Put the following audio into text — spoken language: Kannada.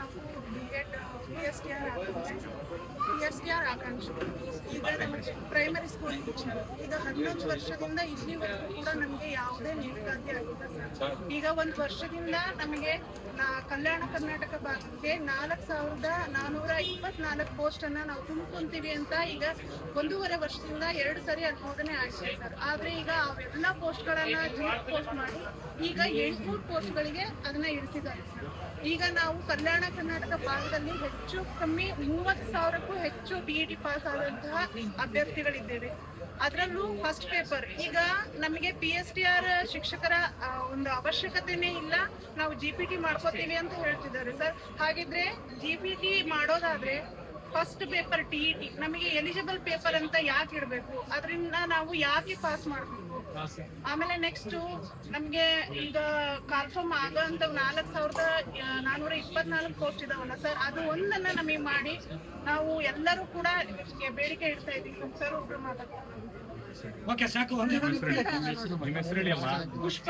ನಾವು B.Ed PSTR ಆಕಾಂಕ್ಷ. ಈಗ ನಮಗೆ ಪ್ರೈಮರಿ ಸ್ಕೂಲ್ ಟೀಚರ್ ಈಗ 11 ವರ್ಷದಿಂದ ಇಲ್ಲಿವರೆಗೂ ಕೂಡ ನಮಗೆ ಯಾವುದೇ ನೇಮಕಾತಿ ಆಗಿಲ್ಲ ಸರ್. ಈಗ 1 ವರ್ಷದಿಂದ ನಮಗೆ ಕಲ್ಯಾಣ ಕರ್ನಾಟಕ ಭಾಗಕ್ಕೆ 4,424 ಪೋಸ್ಟ್ ಅನ್ನ ನಾವು ತುಂಬ್ಕೊಂತೀವಿ ಅಂತ ಈಗ 1.5 ವರ್ಷದಿಂದ 2 ಸರಿ ಅನುಮೋದನೆ ಆಗಿದೆ ಸರ್. ಆದ್ರೆ ಈಗ ಅವೆಲ್ಲ ಪೋಸ್ಟ್ಗಳನ್ನ ಪೋಸ್ಟ್ ಮಾಡಿ ಈಗ 800 ಪೋಸ್ಟ್ಗಳಿಗೆ ಅದನ್ನ ಇರಿಸಿದ್ದಾರೆ ಸರ್. ಈಗ ನಾವು ಕಲ್ಯಾಣ ಕರ್ನಾಟಕ ಭಾಗದಲ್ಲಿ ಹೆಚ್ಚು ಕಮ್ಮಿ 30,000ಕ್ಕೂ ಹೆಚ್ಚು BEd ಪಾಸ್ ಆದಂತಹ ಅಭ್ಯರ್ಥಿಗಳಿದ್ದೇವೆ. ಅದರಲ್ಲೂ ಫಸ್ಟ್ ಪೇಪರ್ ಈಗ ನಮಗೆ PSTR ಶಿಕ್ಷಕರ ಒಂದು ಅವಶ್ಯಕತೆನೇ ಇಲ್ಲ, ನಾವು GPT ಮಾಡ್ಕೋತೀವಿ ಅಂತ ಹೇಳ್ತಿದ್ದಾರೆ ಸರ್. ಹಾಗಿದ್ರೆ GPT ಮಾಡೋದಾದ್ರೆ ಫಸ್ಟ್ ಪೇಪರ್ TET ನಮಗೆ ಎಲಿಜಿಬಲ್ ಪೇಪರ್ ಅಂತ ಯಾಕೆ ಇಡಬೇಕು? ಅದರಿಂದ ನಾವು ಯಾಕೆ ಪಾಸ್ ಮಾಡಬೇಕು? ಆಮೇಲೆ ನೆಕ್ಸ್ಟ್ ನಮ್ಗೆ ಈಗ ಕಾಲ್ಫಾರ್ಮ್ ಆಗೋಂತ 4,424 ಪೋಸ್ಟ್ ಇದಾವಲ್ಲ ಸರ್, ಅದು ಒಂದನ್ನ ನಮಗೆ ಮಾಡಿ ನಾವು ಎಲ್ಲರೂ ಕೂಡ ಬೇಡಿಕೆ ಇಡ್ತಾ ಇದ್ದೀವಿ ಸರ್. ಒಬ್ರು ಮಾತಾಡ್ತಾರೆ. ಓಕೆ ಸಾಕು. ಪುಷ್ಪ